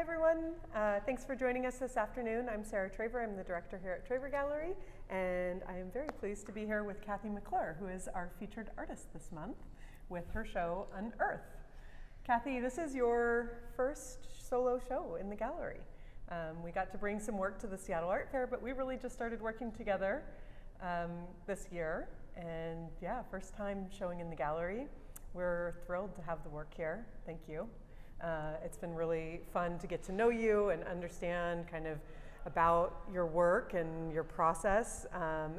everyone. Thanks for joining us this afternoon. I'm Sarah Traver. I'm the director here at Traver Gallery, and I am very pleased to be here with Cathy McClure, who is our featured artist this month with her show Unearth. Cathy, this is your first solo show in the gallery. We got to bring some work to the Seattle Art Fair, but we really just started working together this year, and yeah, first time showing in the gallery. We're thrilled to have the work here. Thank you. It's been really fun to get to know you and understand kind of about your work and your process,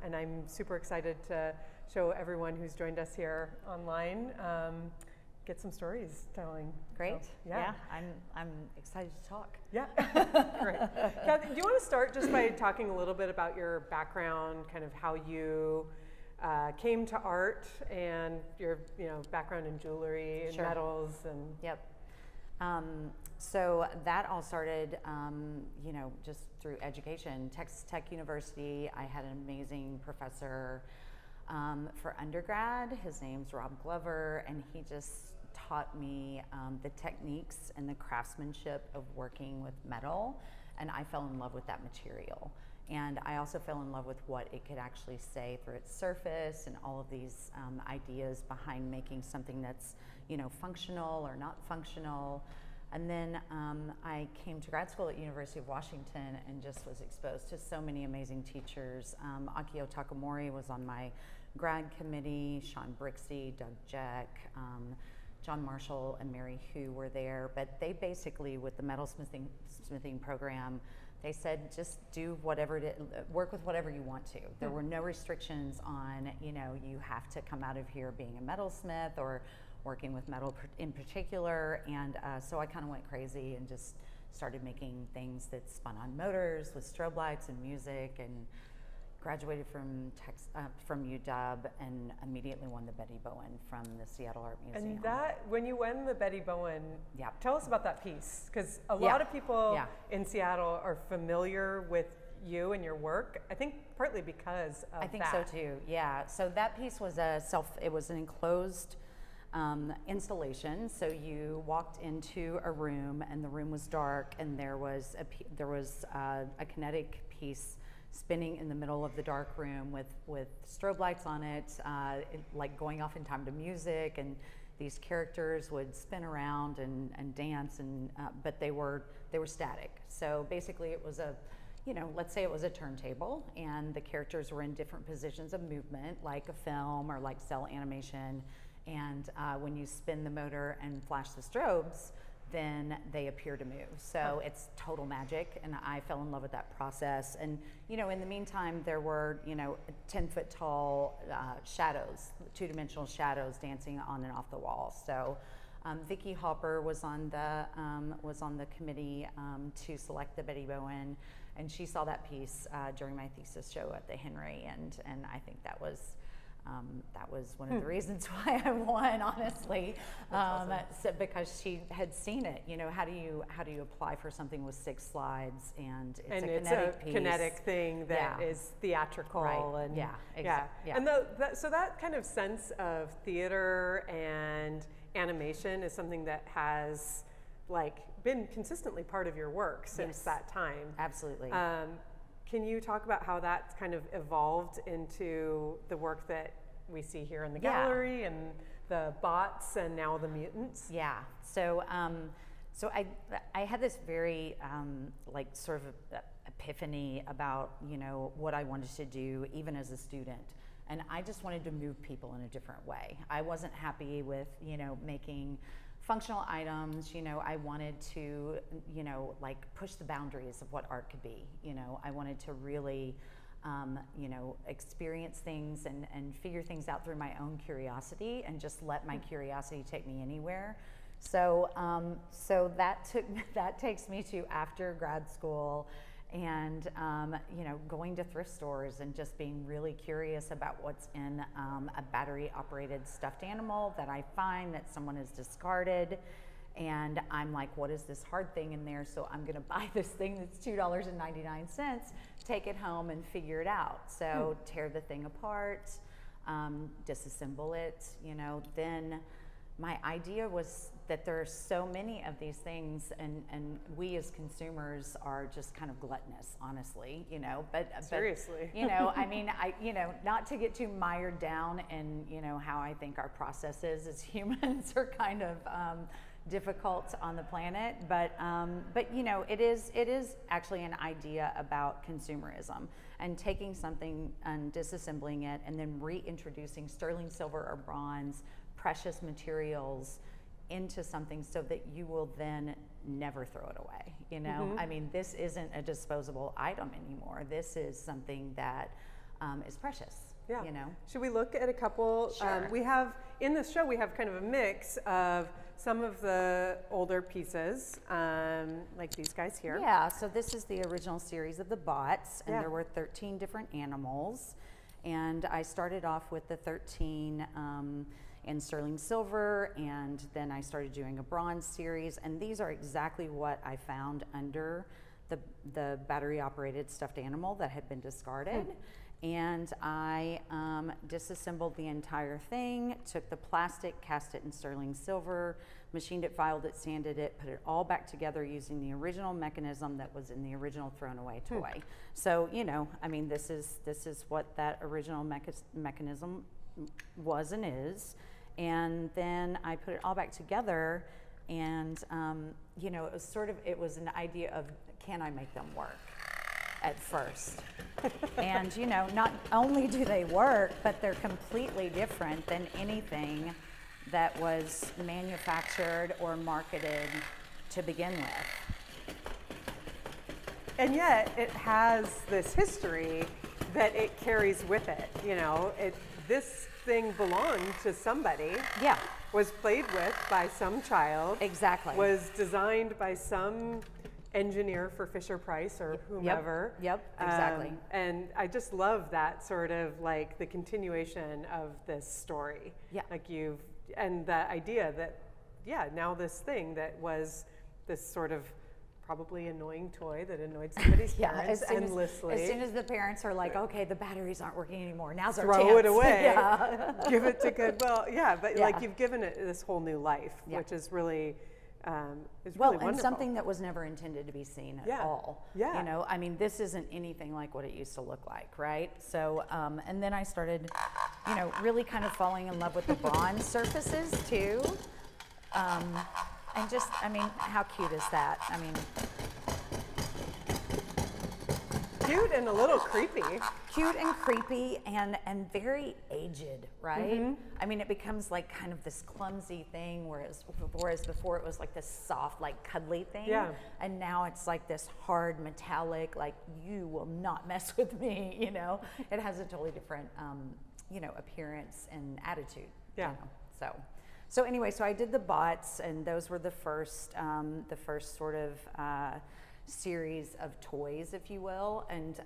and I'm super excited to show everyone who's joined us here online get some stories telling. Great. So, yeah, I'm excited to talk. Yeah, great. Cathy, do you want to start just by talking a little bit about your background, kind of how you came to art and your background in jewelry and metals and Yep. So that all started, just through education. Texas Tech University, I had an amazing professor for undergrad. His name's Rob Glover, and he just taught me the techniques and the craftsmanship of working with metal, and I fell in love with that material. And I also fell in love with what it could actually say through its surface and all of these ideas behind making something that's, functional or not functional. And then I came to grad school at University of Washington and just was exposed to so many amazing teachers. Akio Takamori was on my grad committee, Sean Brixey, Doug Jeck, John Marshall and Mary Hu were there. But they basically, with the metalsmithing program, they said, just do whatever, work with whatever you want to. There were no restrictions on, you have to come out of here being a metalsmith or working with metal in particular. And so I kind of went crazy and just started making things that spun on motors with strobe lights and music, and graduated from UW and immediately won the Betty Bowen from the Seattle Art Museum. And that, when you won the Betty Bowen, tell us about that piece, because a lot of people in Seattle are familiar with you and your work, I think partly because of that. I think so too, yeah. So that piece was it was an enclosed installation. So you walked into a room and the room was dark, and there was a kinetic piece spinning in the middle of the dark room with strobe lights on it, like going off in time to music, and these characters would spin around and dance, and but they were static. So basically it was let's say it was a turntable, and the characters were in different positions of movement, like a film or like cell animation, and when you spin the motor and flash the strobes, then they appear to move. So it's total magic, and I fell in love with that process. And in the meantime, there were 10-foot tall shadows, two-dimensional shadows dancing on and off the wall. So Vicki Hopper was on the committee to select the Betty Bowen, and she saw that piece during my thesis show at the Henry, and I think that was one of the reasons why I won, honestly, so because she had seen it. How do you apply for something with 6 slides, and it's a piece. Kinetic thing that is theatrical, right. And exactly. And so that kind of sense of theater and animation is something that has been consistently part of your work since that time. Absolutely. Can you talk about how that's kind of evolved into the work that we see here in the gallery, and the bots and now the mutants? Yeah. So I had this very sort of epiphany about what I wanted to do even as a student, and I just wanted to move people in a different way. I wasn't happy with making functional items. I wanted to push the boundaries of what art could be. I wanted to really experience things and figure things out through my own curiosity, and just let my curiosity take me anywhere. So that takes me to after grad school, and going to thrift stores and just being really curious about what's in a battery operated stuffed animal that I find that someone has discarded. And I'm like, what is this hard thing in there? So I'm gonna buy this thing that's $2.99, take it home and figure it out. So tear the thing apart, disassemble it, then my idea was that there are so many of these things, and we as consumers are just kind of gluttonous, honestly, you know, but seriously, you know, I mean, not to get too mired down in, you know, how I think our processes as humans are kind of difficult on the planet, but you know, it is actually an idea about consumerism and taking something and disassembling it and then reintroducing sterling silver or bronze, precious materials into something so that you will then never throw it away. You know, I mean, this isn't a disposable item anymore. This is something that is precious. Yeah. You know. Should we look at a couple? Sure. We have in this show, we have kind of a mix of some of the older pieces, like these guys here. Yeah, so this is the original series of the bots, and there were 13 different animals. And I started off with the 13 in sterling silver, and then I started doing a bronze series. And these are exactly what I found under the battery-operated stuffed animal that had been discarded. And I disassembled the entire thing, took the plastic, cast it in sterling silver, machined it, filed it, sanded it, put it all back together using the original mechanism that was in the original thrown away toy. So, you know, I mean, this is what that original mechanism was and is. And then I put it all back together, and you know, it was an idea of, can I make them work at first? And you know, not only do they work, but they're completely different than anything that was manufactured or marketed to begin with. And yet it has this history that it carries with it. You know, this thing belonged to somebody. Yeah. Was played with by some child. Exactly. Was designed by some engineer for Fisher-Price or whomever. Yep, exactly. And I just love that sort of like the continuation of this story. Yeah. Like and the idea that, now this thing that was this sort of probably annoying toy that annoyed somebody's parents endlessly. As soon as the parents are like, okay, the batteries aren't working anymore, now's our chance. Throw it away. Yeah. Give it to Goodwill. Yeah, but like you've given it this whole new life, which is really really wonderful. And something that was never intended to be seen at all. Yeah. You know, I mean, this isn't anything like what it used to look like, right? So, and then I started, you know, really kind of falling in love with the bronze surfaces too. And just, I mean, how cute is that? I mean, cute and a little creepy. Cute and creepy and very aged, right? I mean, it becomes like kind of this clumsy thing, whereas before it was like this soft, like cuddly thing. Yeah. And now it's like this hard metallic, like you will not mess with me, you know? It has a totally different, you know, appearance and attitude. Yeah. You know? So anyway, so I did the bots, and those were the first sort of series of toys, if you will, and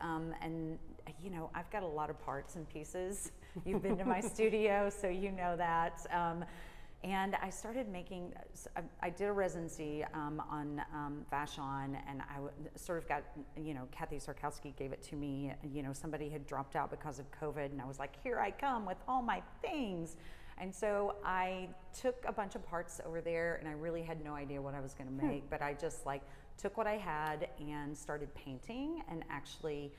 you know, I've got a lot of parts and pieces. You've been to my studio, so you know that. And I started making. I did a residency on Vashon, and I sort of got, you know, Cathy Sarkowski gave it to me. You know, somebody had dropped out because of COVID, and I was like, here I come with all my things. And so I took a bunch of parts over there, and I really had no idea what I was going to make, but I just like took what I had and started painting and actually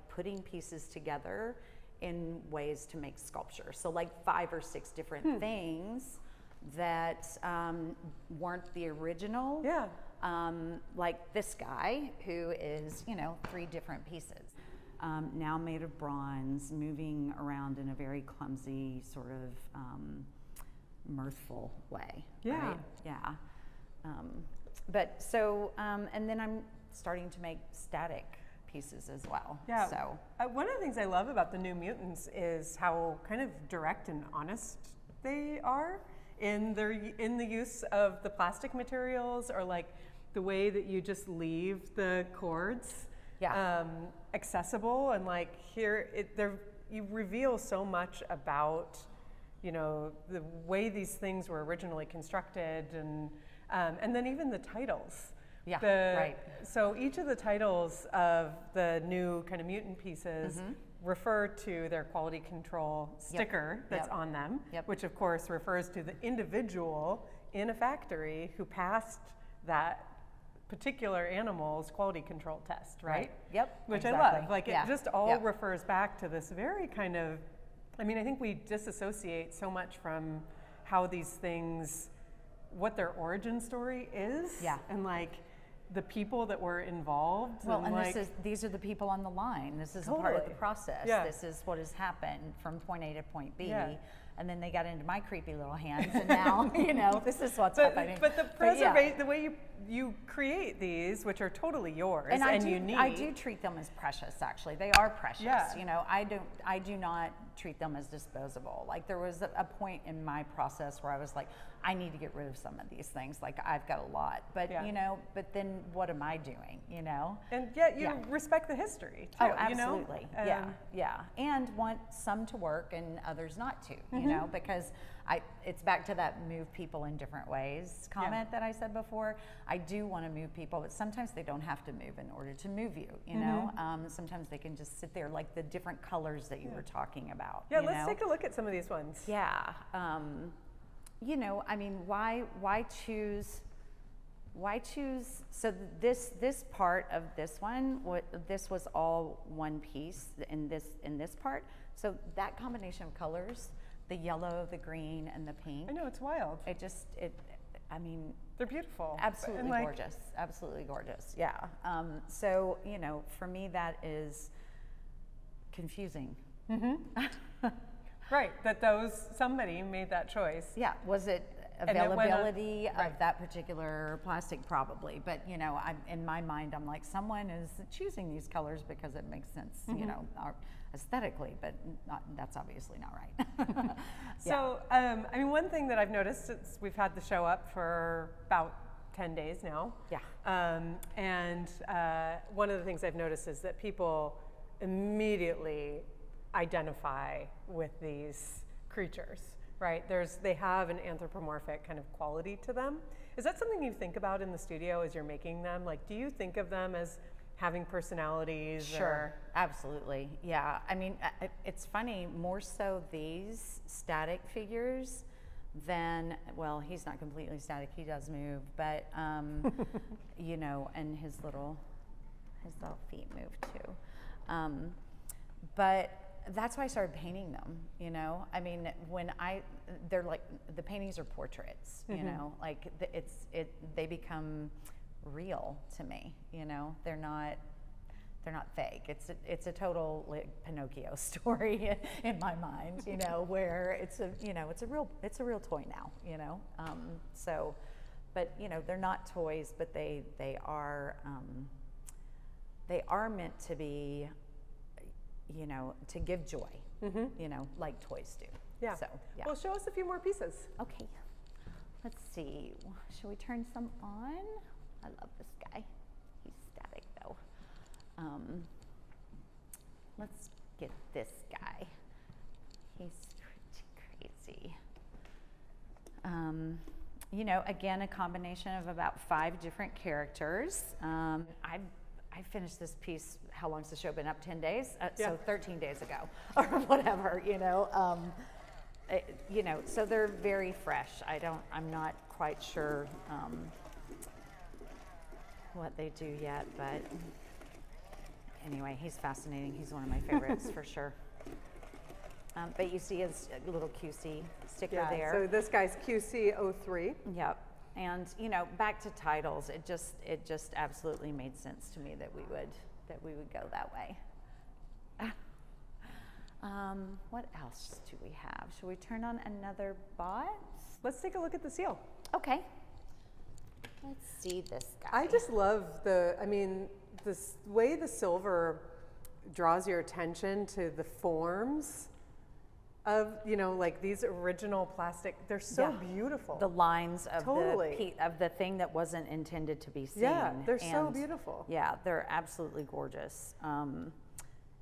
putting pieces together in ways to make sculpture. So like 5 or 6 different things that weren't the original. Yeah. Like this guy who is, you know, 3 different pieces. Now made of bronze, moving around in a very clumsy, sort of mirthful way. Yeah. Right? Yeah. But so, and then I'm starting to make static pieces as well. Yeah. So one of the things I love about the New Mutants is how kind of direct and honest they are in the use of the plastic materials, or like the way that you just leave the cords. Yeah. Accessible, and like here you reveal so much about, you know, the way these things were originally constructed, and then even the titles. Yeah, right. So each of the titles of the new kind of mutant pieces refer to their quality control sticker that's on them, which of course refers to the individual in a factory who passed that particular animal's quality control test, right? Yep. Which exactly. I love. Like, yeah. it just all Yep. refers back to this very kind of, I mean, I think we disassociate so much from how these things, what their origin story is. Yeah. And like the people that were involved. Well, and like, these are the people on the line. This is a part of the Totally. process. Yeah. This is what has happened from point A to point B. Yeah. And then they got into my creepy little hands, and now, you know, this is what's happening. But the yeah. preservation, the way you create these, which are totally yours and unique. I do treat them as precious. Actually, they are precious. Yeah. You know, I do not treat them as disposable. Like, there was a point in my process where I was like, I need to get rid of some of these things. Like, I've got a lot, but Yeah. you know, but then what am I doing? You know. And yet you Yeah. respect the history too. Oh, absolutely. You know? Yeah. And want some to work and others not to, Mm-hmm. you know, because it's back to that move people in different ways comment that I said before. I do want to move people, but sometimes they don't have to move in order to move you, you know. Sometimes they can just sit there, like the different colors that you were talking about. Yeah, you let's know? take a look at some of these ones. Yeah. You know, I mean, why choose? So this part of this one, this was all one piece in this part. So that combination of colors, the yellow, the green, and the pink. I know, it's wild. I mean, They're beautiful. absolutely And, like, gorgeous. Absolutely gorgeous. Yeah. So, you know, for me, that is confusing. Right, that somebody made that choice. Yeah. Was it And it went on- availability of right. that particular plastic? Probably. But, you know, in my mind, I'm like, someone is choosing these colors because it makes sense, you know, aesthetically, but that's obviously not right. So, I mean, one thing that I've noticed since we've had the show up for about 10 days now. Yeah. And one of the things I've noticed is that people immediately identify with these creatures, right? They have an anthropomorphic kind of quality to them. Is that something you think about in the studio as you're making them? Like, do you think of them as having personalities? Sure, absolutely. Yeah, I mean, it's funny, more so these static figures than, well, he's not completely static, he does move, but, you know, and his little feet move too. But that's why I started painting them, you know? I mean, they're like, the paintings are portraits, you know? Like, they become real to me, you know? They're not fake. It's a total, like, Pinocchio story in my mind, you know, where it's a real toy now, you know? So, but, you know, they're not toys, but they are meant to be, you know, to give joy, you know, like toys do. Yeah. So, yeah. Well, show us a few more pieces. Okay. Let's see. Should we turn some on? I love this guy. He's static though. Let's get this guy. He's pretty crazy. You know, again, a combination of about 5 different characters. I finished this piece, how long's the show been up? 10 days? So 13 days ago, or whatever, you know. You know, so they're very fresh. I'm not quite sure what they do yet, but anyway, he's fascinating. He's one of my favorites for sure. But you see his little QC sticker there. So this guy's QC03. Yep. And, you know, back to titles, it just absolutely made sense to me that we would go that way. What else do we have? Should we turn on another bot? Let's take a look at the seal. Okay. Let's see this guy. I just love the way the silver draws your attention to the forms of, you know, like these original plastic, they're so beautiful. The lines of Totally. the thing that wasn't intended to be seen. Yeah, they're so beautiful. Yeah, they're absolutely gorgeous.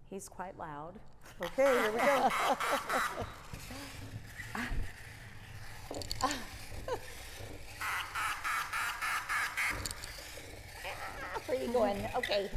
He's quite loud. Okay, here we go. Where are you going? Okay.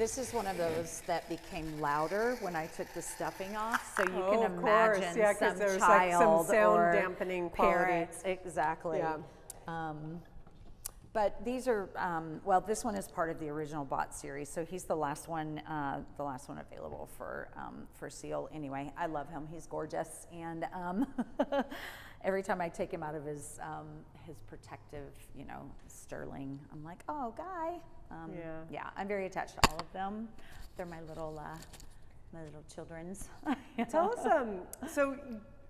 this is one of those that became louder when I took the stuffing off. So you Oh, can of course. imagine Yeah, 'cause some there's child like some sound or dampening quality. parents. Exactly. Yeah. But these are, well, this one is part of the original bot series. So he's the last one available for Seal. Anyway, I love him. He's gorgeous. And every time I take him out of his protective, sterling, I'm like, oh, Guy. Yeah, I'm very attached to all of them. They're my little children's. Tell us, so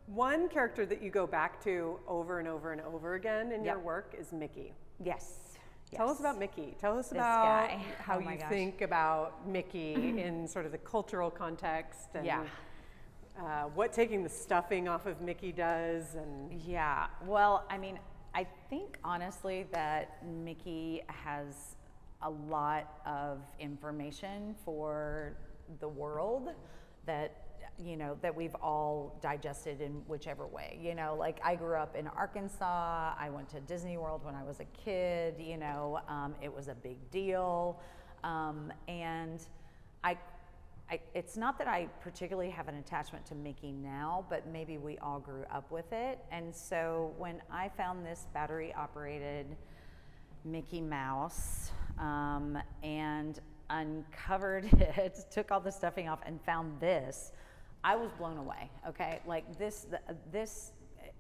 one character that you go back to over and over and over again in your work is Mickey. Yes. Tell us about Mickey. Tell us This about guy. how Oh my you gosh. think about Mickey in sort of the cultural context and what taking the stuffing off of Mickey does. And Yeah, well, I mean, I think honestly that Mickey has a lot of information for the world that that we've all digested in whichever way. Like I grew up in Arkansas. I went to Disney World when I was a kid. It was a big deal, and it's not that I particularly have an attachment to Mickey now, but maybe we all grew up with it. And so when I found this battery-operated Mickey Mouse and uncovered it, took all the stuffing off, and found this, I was blown away. Okay, like this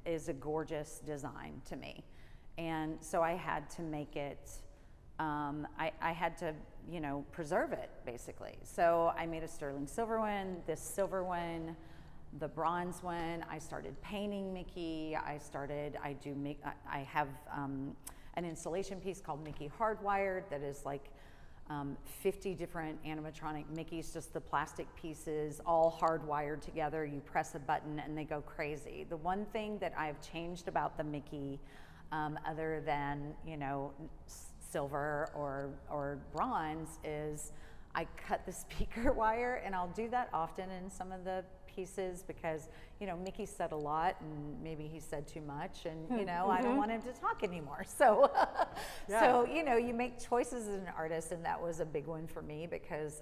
is a gorgeous design to me, and so I had to make it. I had to, preserve it basically. So I made a sterling silver one, this silver one, the bronze one. I started painting Mickey. I have an installation piece called Mickey Hardwired that is like 50 different animatronic Mickeys, just the plastic pieces, all hardwired together. You press a button and they go crazy. The one thing that I've changed about the Mickey, other than, silver or bronze, is I cut the speaker wire, and I'll do that often in some of the pieces because, Mickey said a lot and maybe he said too much, and, I don't want him to talk anymore. So, you make choices as an artist, and that was a big one for me because,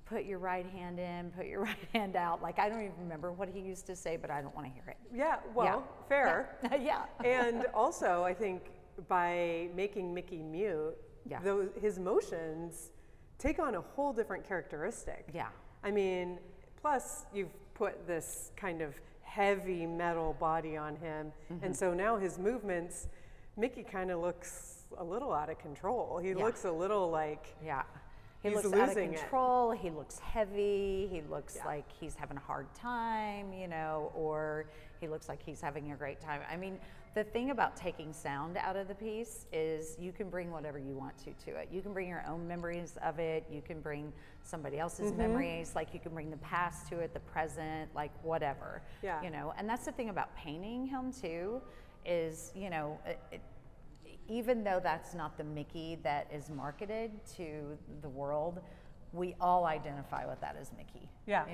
put your right hand in, put your right hand out. Like, I don't even remember what he used to say, but I don't want to hear it. yeah, well, fair. Yeah. And also, I think by making Mickey mute, his motions take on a whole different characteristic. Yeah. Plus you've put this kind of heavy metal body on him, and so now his movements, Mickey kind of looks a little out of control. He looks a little like he he's looks out of losing control. He looks heavy. He looks like he's having a hard time, or he looks like he's having a great time. The thing about taking sound out of the piece is you can bring whatever you want to it. You can bring your own memories of it. You can bring somebody else's memories. Like you can bring the past to it, the present, like whatever. Yeah. And that's the thing about painting him too, is even though that's not the Mickey that is marketed to the world, we all identify with that as Mickey. Yeah.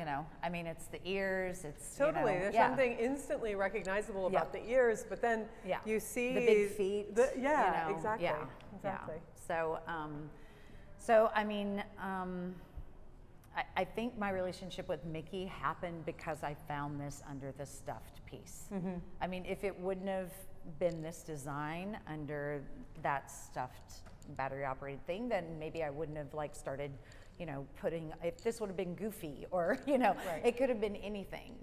It's the ears, it's totally. There's something instantly recognizable about the ears, but then you see the big feet. Exactly. Yeah. Exactly. So, I think my relationship with Mickey happened because I found this under the stuffed piece. If it wouldn't have been this design under that stuffed battery operated thing, then maybe I wouldn't have started putting, if this would have been Goofy or, it could have been anything,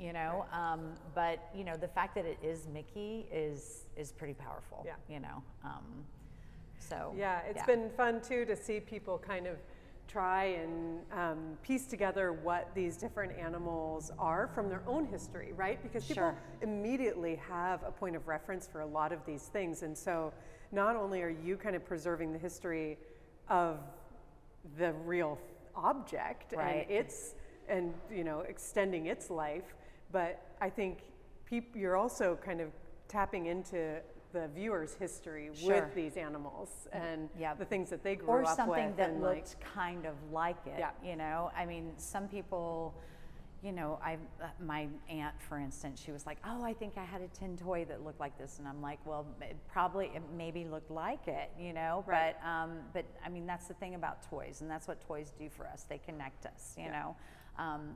but, the fact that it is Mickey is pretty powerful, so. Yeah, it's been fun too to see people kind of try and piece together what these different animals are from their own history, right? Because people immediately have a point of reference for a lot of these things. And so not only are you kind of preserving the history of the real object and extending its life, but I think you're also kind of tapping into the viewer's history with these animals and the things that they grew up with. Or something that looked kind of like it, some people, you know, my aunt, for instance, she was like, oh, I think I had a tin toy that looked like this. And I'm like, well, it maybe looked like it, you know, Right. but I mean, that's the thing about toys, and that's what toys do for us. They connect us, you know.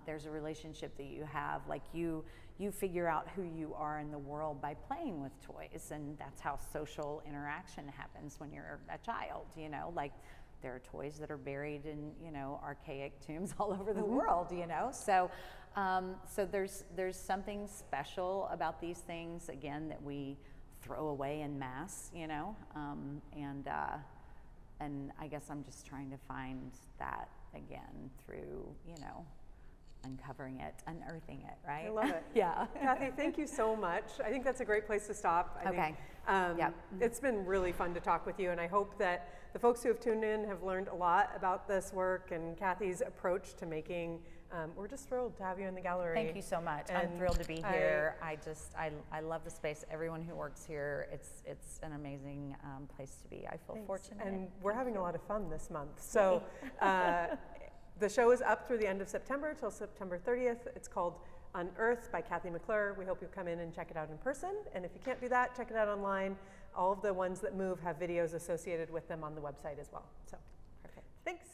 There's a relationship that you have, like you figure out who you are in the world by playing with toys, and that's how social interaction happens when you're a child, you know, like there are toys that are buried in, you know, archaic tombs all over the world, you know. So, so there's something special about these things, again, that we throw away en masse, you know, and I guess I'm just trying to find that again through, you know, uncovering it, unearthing it, right? I love it. Yeah. Cathy, thank you so much. I think that's a great place to stop. I think, Yep. It's been really fun to talk with you, and I hope that the folks who have tuned in have learned a lot about this work and Cathy's approach to making. We're just thrilled to have you in the gallery. Thank you so much. I'm thrilled to be here. I love the space. Everyone who works here, it's an amazing place to be. I feel fortunate. And we're having a lot of fun this month. So the show is up through the end of September till September 30th. It's called Unearthed by Cathy McClure. We hope you'll come in and check it out in person. And if you can't do that, check it out online. All of the ones that move have videos associated with them on the website as well. So, perfect. Thanks.